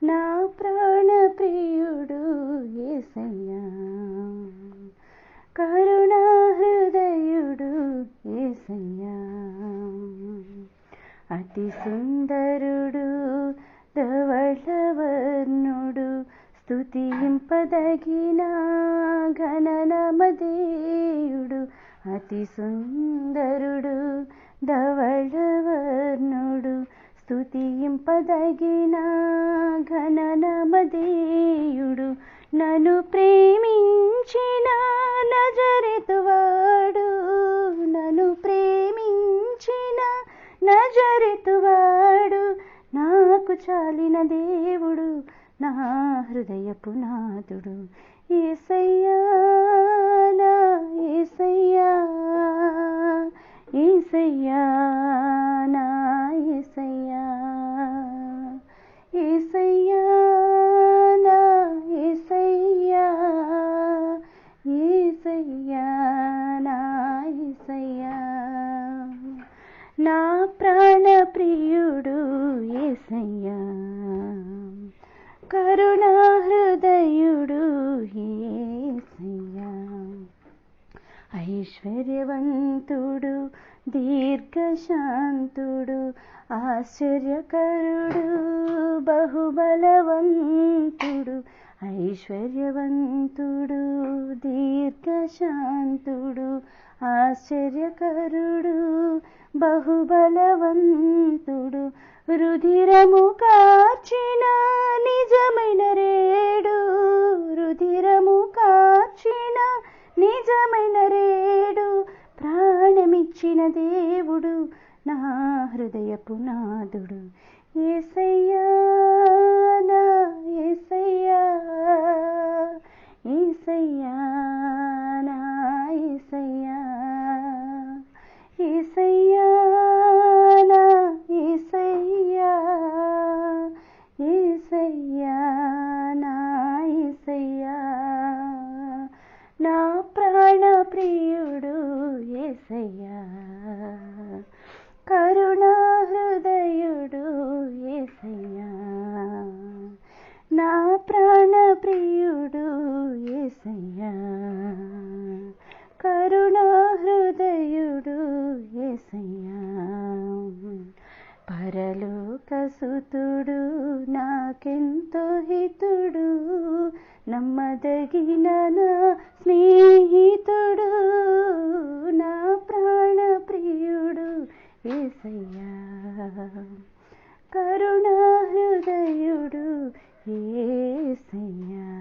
నా ప్రాణ ప్రియుడు యేసయ్యా, కరుణా హృదయుడు యేసయ్యా, అతి సుందరుడు ధవళవర్ణుడు, స్తుతింపదగిన ఘననామధేయుడు. అతి సుందరుడు ధవళవర్ణుడు, స్తుతింపదగిన ఘననామధేయుడు. నన్ను ప్రేమించిన నజరేతువాడు, నన్ను ప్రేమించిన నజరేతువాడు, నాకు చాలిన దేవుడు, నా హృదయపు నాథుడు. యేసయ్యా, నా యేసయ్యా, యేసయ్యా, నా యేసయ్యా, యేసయ్యా, నా యేసయ్యా, యేసయ్యా, నా యేసయ్యా, నా ప్రాణ ప్రియుడు యేసయ్యా, కరుణా హృదయుడు యేసయ్యా, ఐశ్వర్యవంతుడు దీర్ఘశాంతుడు, ఆశ్చర్యకరుడు బహుబలవంతుడు. ఐశ్వర్యవంతుడు దీర్ఘశాంతుడు, ఆశ్చర్యకరుడు బహుబలవంతుడు, రుధిరము కార్చిన నిజమైన రేడు, రుధిరము కార్చిన నిజమైన రేడు, ప్రాణమిచ్చిన దేవుడు, నా హృదయపు నాథుడు. యేసయ్యా, నా యేసయ్యా, యేసయ్యా, నా యేసయ్యా, యేసయ్యా, నా యేసయ్యా, యేసయ్యా, నా యేసయ్యా, నా ప్రాణ ప్రియుడు యేసయ్యా, కరుణా హృదయుడు యేసయ్యా, నా ప్రాణ ప్రియుడు యేసయ్యా, కరుణా హృదయుడు యేసయ్యా, పరలోకసుతుడు నాకెంతో హితుడు, నమ్మదగిన నా స్నేహితుడు, నా ప్రాణ ప్రియుడు యేసయ్యా, కరుణా హృదయుడు యేసయ్యా.